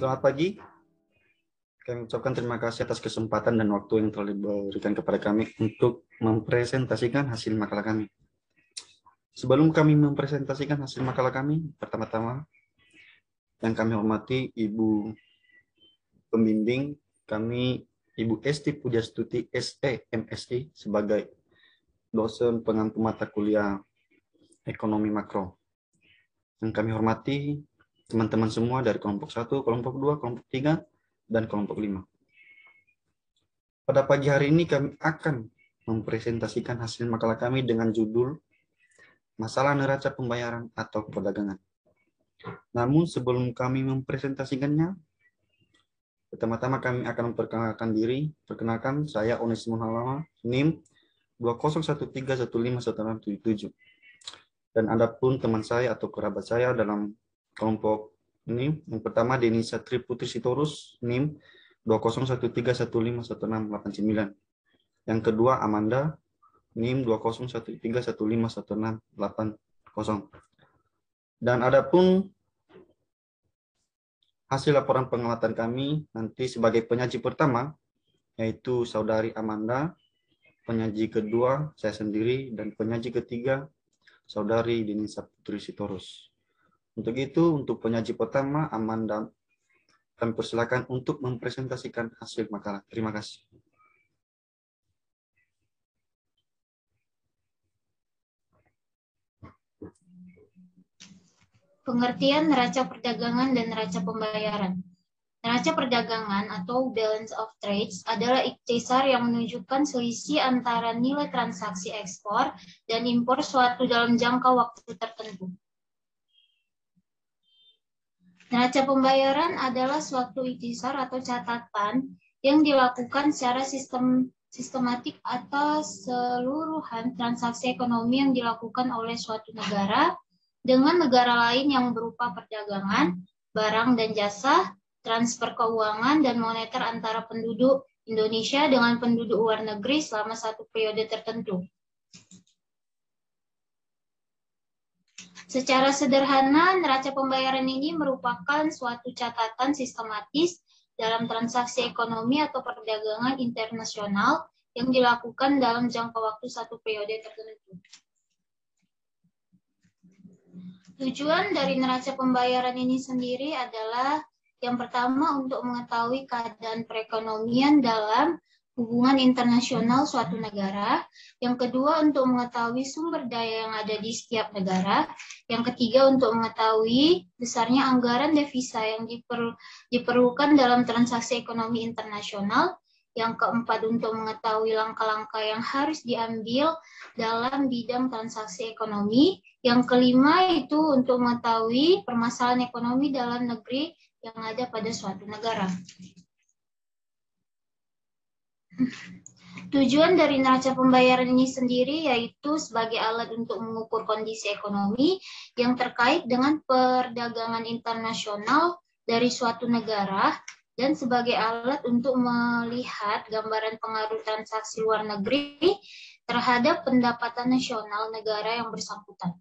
Selamat pagi. Kami ucapkan terima kasih atas kesempatan dan waktu yang telah diberikan kepada kami untuk mempresentasikan hasil makalah kami. Sebelum kami mempresentasikan hasil makalah kami, pertama-tama yang kami hormati Ibu Pembimbing kami, Ibu Esti Pujastuti SE MSI sebagai dosen pengampu mata kuliah Ekonomi Makro. Yang kami hormati teman-teman semua dari kelompok 1, kelompok 2, kelompok 3, dan kelompok 5. Pada pagi hari ini kami akan mempresentasikan hasil makalah kami dengan judul Masalah Neraca Pembayaran atau Perdagangan. Namun sebelum kami mempresentasikannya, pertama-tama kami akan memperkenalkan diri. Perkenalkan, saya Onesimo Halama, NIM 201315167. Dan adapun teman saya atau kerabat saya dalam kelompok ini, yang pertama Denisa Triputri Sitorus, NIM 20131511689. Yang kedua Amanda, NIM 20131511680. Dan adapun hasil laporan pengamatan kami nanti sebagai penyaji pertama, yaitu Saudari Amanda, penyaji kedua saya sendiri, dan penyaji ketiga Saudari Denisa Putri Sitorus. Untuk itu, untuk penyaji pertama, Amanda, kami persilakan untuk mempresentasikan hasil makalah. Terima kasih. Pengertian neraca perdagangan dan neraca pembayaran. Neraca perdagangan atau balance of trades adalah ikhtisar yang menunjukkan selisih antara nilai transaksi ekspor dan impor suatu dalam jangka waktu tertentu. Neraca pembayaran adalah suatu ikhtisar atau catatan yang dilakukan secara sistematik atas seluruhan transaksi ekonomi yang dilakukan oleh suatu negara dengan negara lain yang berupa perdagangan, barang dan jasa, transfer keuangan dan moneter antara penduduk Indonesia dengan penduduk luar negeri selama satu periode tertentu. Secara sederhana, neraca pembayaran ini merupakan suatu catatan sistematis dalam transaksi ekonomi atau perdagangan internasional yang dilakukan dalam jangka waktu satu periode tertentu. Tujuan dari neraca pembayaran ini sendiri adalah yang pertama untuk mengetahui keadaan perekonomian dalam hubungan internasional suatu negara, yang kedua untuk mengetahui sumber daya yang ada di setiap negara, yang ketiga untuk mengetahui besarnya anggaran devisa yang diperlukan dalam transaksi ekonomi internasional, yang keempat untuk mengetahui langkah-langkah yang harus diambil dalam bidang transaksi ekonomi, yang kelima itu untuk mengetahui permasalahan ekonomi dalam negeri yang ada pada suatu negara. Tujuan dari neraca pembayaran ini sendiri yaitu sebagai alat untuk mengukur kondisi ekonomi yang terkait dengan perdagangan internasional dari suatu negara dan sebagai alat untuk melihat gambaran pengaruh transaksi luar negeri terhadap pendapatan nasional negara yang bersangkutan.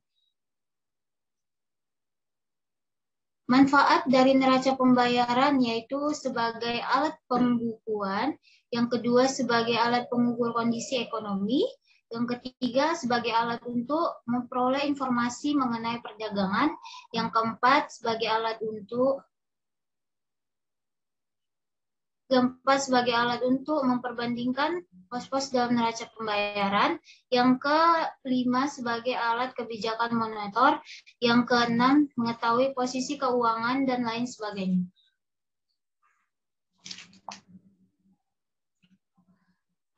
Manfaat dari neraca pembayaran yaitu sebagai alat pembukuan, yang kedua sebagai alat pengukur kondisi ekonomi, yang ketiga sebagai alat untuk memperoleh informasi mengenai perdagangan, yang keempat sebagai alat untuk memperbandingkan pos-pos dalam neraca pembayaran, yang kelima sebagai alat kebijakan moneter, yang keenam mengetahui posisi keuangan dan lain sebagainya.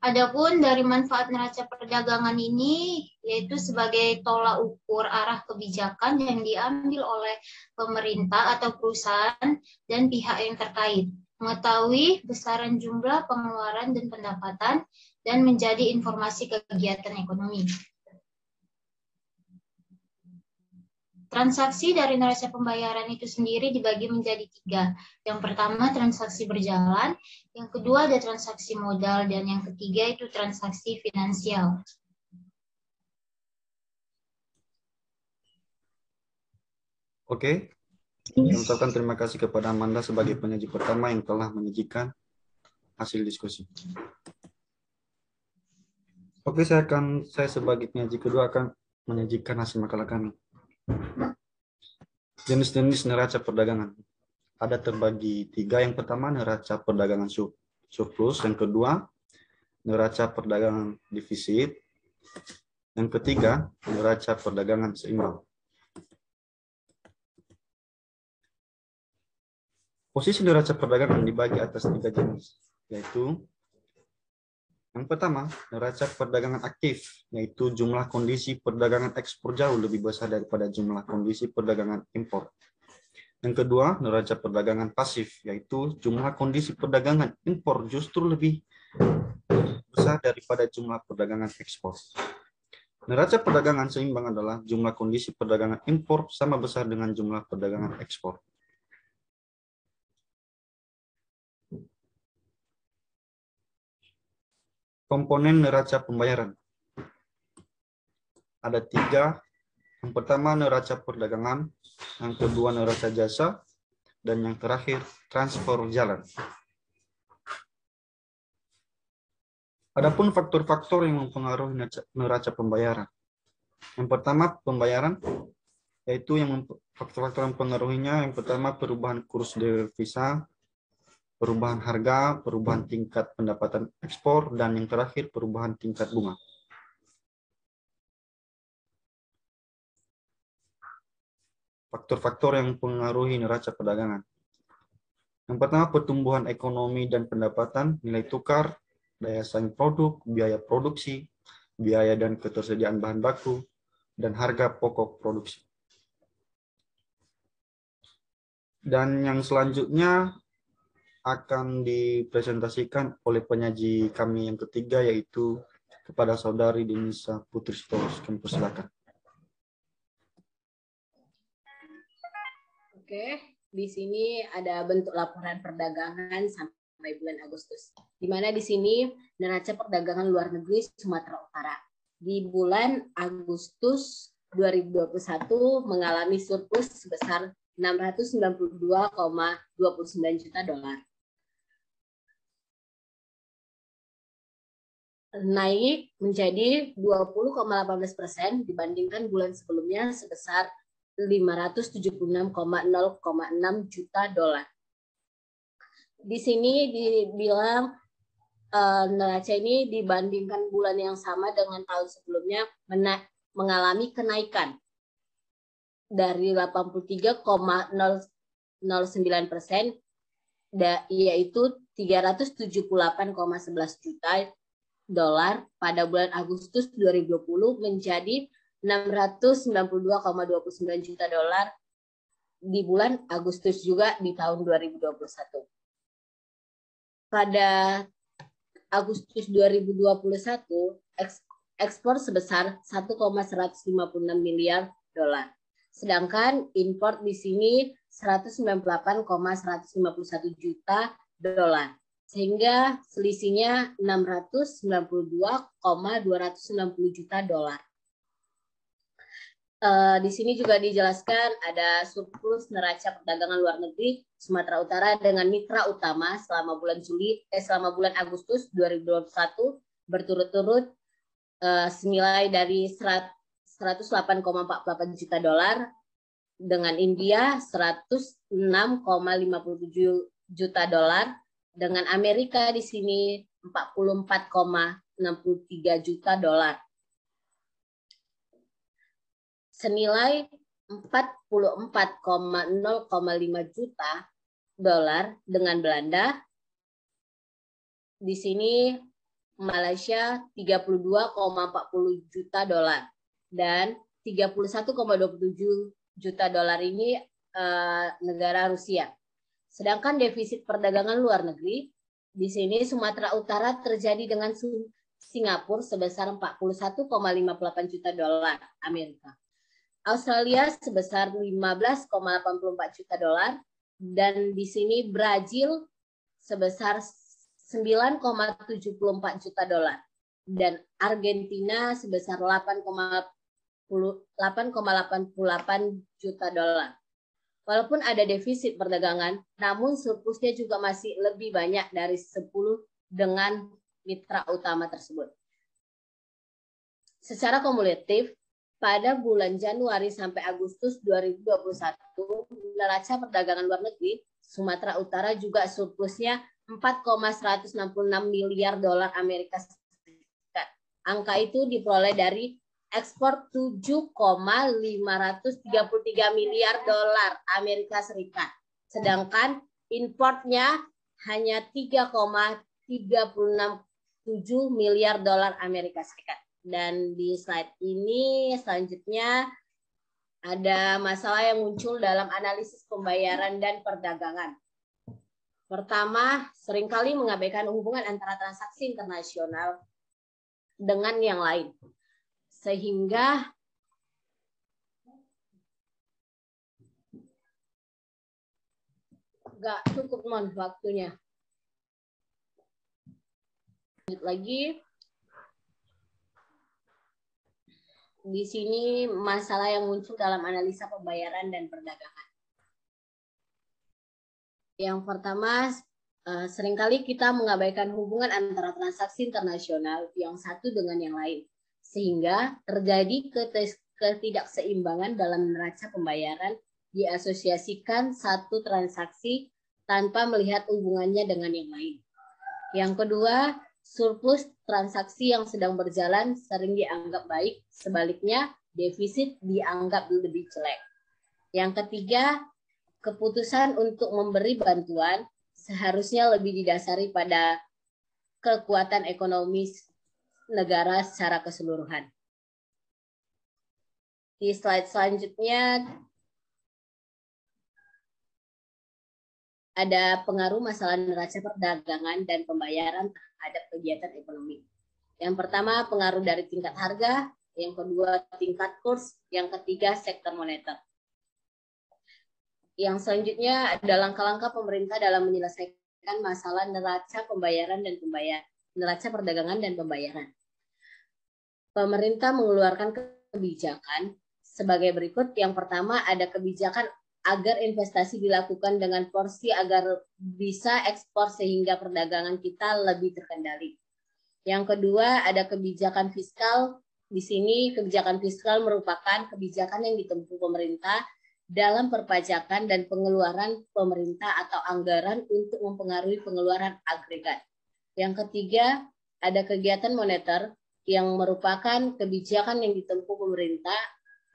Adapun dari manfaat neraca perdagangan ini yaitu sebagai tolak ukur arah kebijakan yang diambil oleh pemerintah atau perusahaan dan pihak yang terkait, mengetahui besaran jumlah pengeluaran dan pendapatan, dan menjadi informasi kegiatan ekonomi. Transaksi dari neraca pembayaran itu sendiri dibagi menjadi 3. Yang pertama transaksi berjalan, yang kedua ada transaksi modal, dan yang ketiga itu transaksi finansial. Oke, Kami ucapkan terima kasih kepada Amanda sebagai penyaji pertama yang telah menyajikan hasil diskusi. Oke, saya sebagai penyaji kedua akan menyajikan hasil makalah kami. Jenis-jenis neraca perdagangan. Ada terbagi 3. Yang pertama, neraca perdagangan surplus. Yang kedua, neraca perdagangan defisit. Yang ketiga, neraca perdagangan seimbang. Posisi neraca perdagangan dibagi atas 3 jenis, yaitu yang pertama, neraca perdagangan aktif, yaitu jumlah kondisi perdagangan ekspor jauh lebih besar daripada jumlah kondisi perdagangan impor. Yang kedua, neraca perdagangan pasif, yaitu jumlah kondisi perdagangan impor justru lebih besar daripada jumlah perdagangan ekspor. Neraca perdagangan seimbang adalah jumlah kondisi perdagangan impor sama besar dengan jumlah perdagangan ekspor. Komponen neraca pembayaran. Ada 3. Yang pertama, neraca perdagangan. Yang kedua, neraca jasa. Dan yang terakhir, transfer jalan. Adapun faktor-faktor yang mempengaruhi neraca pembayaran. Yang pertama, pembayaran, yaitu faktor-faktor yang mempengaruhinya. Yang pertama, perubahan kurs devisa, perubahan harga, perubahan tingkat pendapatan ekspor, dan yang terakhir perubahan tingkat bunga. Faktor-faktor yang mempengaruhi neraca perdagangan. Yang pertama, pertumbuhan ekonomi dan pendapatan, nilai tukar, daya saing produk, biaya produksi, biaya dan ketersediaan bahan baku, dan harga pokok produksi. Dan yang selanjutnya akan dipresentasikan oleh penyaji kami yang ketiga, yaitu kepada Saudari Denisa Putri Sitorus. Kami persilakan. Oke, di sini ada bentuk laporan perdagangan sampai bulan Agustus. Di mana di sini neraca perdagangan luar negeri Sumatera Utara di bulan Agustus 2021 mengalami surplus sebesar 692,29 juta dolar. Naik menjadi 20,18% dibandingkan bulan sebelumnya sebesar 576,0,6 juta dolar. Di sini dibilang neraca ini dibandingkan bulan yang sama dengan tahun sebelumnya mengalami kenaikan dari 83,009%, yaitu 378,11 juta dolar pada bulan Agustus 2020 menjadi 692,29 juta dolar di bulan Agustus juga di tahun 2021. Pada Agustus 2021, ekspor sebesar 1,156 miliar dolar. Sedangkan impor di sini 198,151 juta dolar. Sehingga selisihnya 692,260 juta dolar. Di sini juga dijelaskan ada surplus neraca perdagangan luar negeri Sumatera Utara dengan mitra utama selama bulan Agustus 2021 berturut-turut senilai dari 108,48 juta dolar, dengan India 106,57 juta dolar, dengan Amerika di sini 44,63 juta dolar. Senilai 44,0,5 juta dolar dengan Belanda. Di sini Malaysia 32,40 juta dolar dan 31,27 juta dolar ini negara Rusia. Sedangkan defisit perdagangan luar negeri di sini Sumatera Utara terjadi dengan Singapura sebesar 41,58 juta dolar Amerika. Australia sebesar 15,84 juta dolar dan di sini Brazil sebesar 9,74 juta dolar dan Argentina sebesar 8,88 juta dolar. Walaupun ada defisit perdagangan, namun surplusnya juga masih lebih banyak dari 10 dengan mitra utama tersebut. Secara kumulatif, pada bulan Januari sampai Agustus 2021, neraca perdagangan luar negeri Sumatera Utara juga surplusnya 4,166 miliar dolar Amerika Serikat. Angka itu diperoleh dari ekspor 7,533 miliar dolar Amerika Serikat. Sedangkan importnya hanya 3,367 miliar dolar Amerika Serikat. Dan di slide ini selanjutnya ada masalah yang muncul dalam analisis pembayaran dan perdagangan. Pertama, seringkali mengabaikan hubungan antara transaksi internasional dengan yang lain. Sehingga nggak cukup waktunya. Lanjut lagi. Di sini masalah yang muncul dalam analisa pembayaran dan perdagangan. Yang pertama, seringkali kita mengabaikan hubungan antara transaksi internasional yang satu dengan yang lain. Sehingga terjadi ketidakseimbangan dalam neraca pembayaran diasosiasikan satu transaksi tanpa melihat hubungannya dengan yang lain. Yang kedua, surplus transaksi yang sedang berjalan sering dianggap baik, sebaliknya defisit dianggap lebih jelek. Yang ketiga, keputusan untuk memberi bantuan seharusnya lebih didasari pada kekuatan ekonomi negara secara keseluruhan. Di slide selanjutnya ada pengaruh masalah neraca perdagangan dan pembayaran terhadap kegiatan ekonomi. Yang pertama, pengaruh dari tingkat harga. Yang kedua, tingkat kurs. Yang ketiga, sektor moneter. Yang selanjutnya ada langkah-langkah pemerintah dalam menyelesaikan masalah neraca pembayaran dan neraca perdagangan dan pembayaran. Pemerintah mengeluarkan kebijakan sebagai berikut. Yang pertama, ada kebijakan agar investasi dilakukan dengan porsi agar bisa ekspor sehingga perdagangan kita lebih terkendali. Yang kedua, ada kebijakan fiskal. Di sini kebijakan fiskal merupakan kebijakan yang ditempuh pemerintah dalam perpajakan dan pengeluaran pemerintah atau anggaran untuk mempengaruhi pengeluaran agregat. Yang ketiga, ada kegiatan moneter yang merupakan kebijakan yang ditempuh pemerintah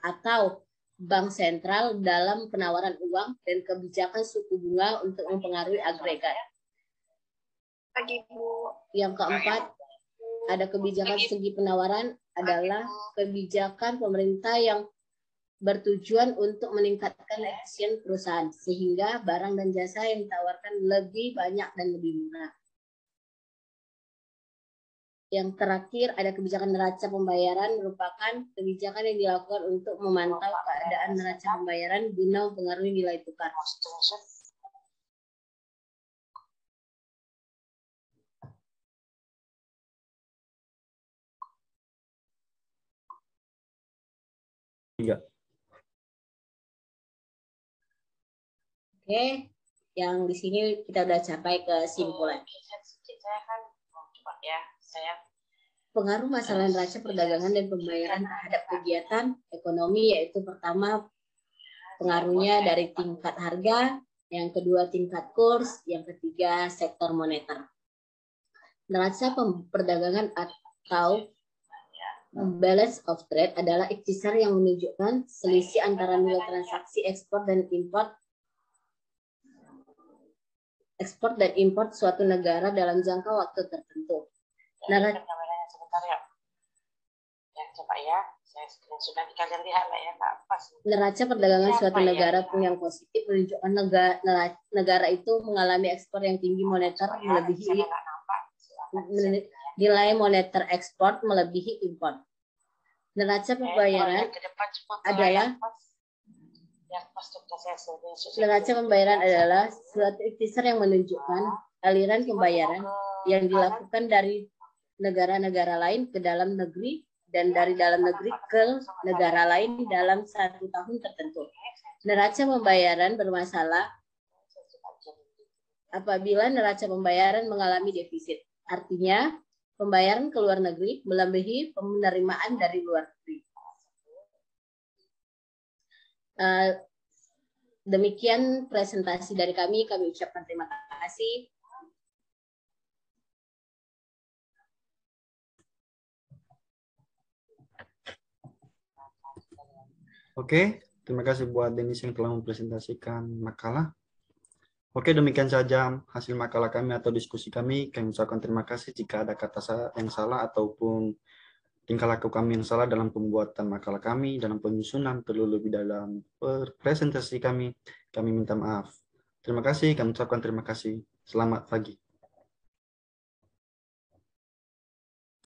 atau bank sentral dalam penawaran uang dan kebijakan suku bunga untuk mempengaruhi agregat. Yang keempat, ada kebijakan segi penawaran adalah kebijakan pemerintah yang bertujuan untuk meningkatkan efisien perusahaan sehingga barang dan jasa yang ditawarkan lebih banyak dan lebih murah. Yang terakhir, ada kebijakan neraca pembayaran merupakan kebijakan yang dilakukan untuk memantau keadaan neraca pembayaran guna mempengaruhi nilai tukar. Iya. Oke, yang di sini kita udah capai kesimpulan. Pengaruh masalah neraca perdagangan dan pembayaran terhadap kegiatan ekonomi yaitu pertama pengaruhnya dari tingkat harga, yang kedua tingkat kurs, yang ketiga sektor moneter. Neraca perdagangan atau balance of trade adalah ikhtisar yang menunjukkan selisih antara nilai transaksi ekspor dan import suatu negara dalam jangka waktu tertentu. Neraca perdagangan suatu negara pun yang positif menunjukkan negara itu mengalami ekspor yang tinggi moneter melebihi nilai moneter ekspor melebihi import. Neraca pembayaran adalah suatu ikhtisar yang menunjukkan aliran pembayaran yang dilakukan dari negara-negara lain ke dalam negeri dan dari dalam negeri ke negara lain dalam satu tahun tertentu. neraca pembayaran bermasalah apabila neraca pembayaran mengalami defisit. Artinya, pembayaran ke luar negeri melebihi penerimaan dari luar negeri. Demikian presentasi dari kami ucapkan terima kasih. Oke, terima kasih buat Denis yang telah mempresentasikan makalah. Oke, demikian saja hasil makalah kami atau diskusi kami. Kami ucapkan terima kasih jika ada kata yang salah ataupun tingkah laku kami yang salah dalam pembuatan makalah kami, dalam penyusunan, terlebih dalam presentasi kami minta maaf. Terima kasih, kami ucapkan terima kasih. Selamat pagi.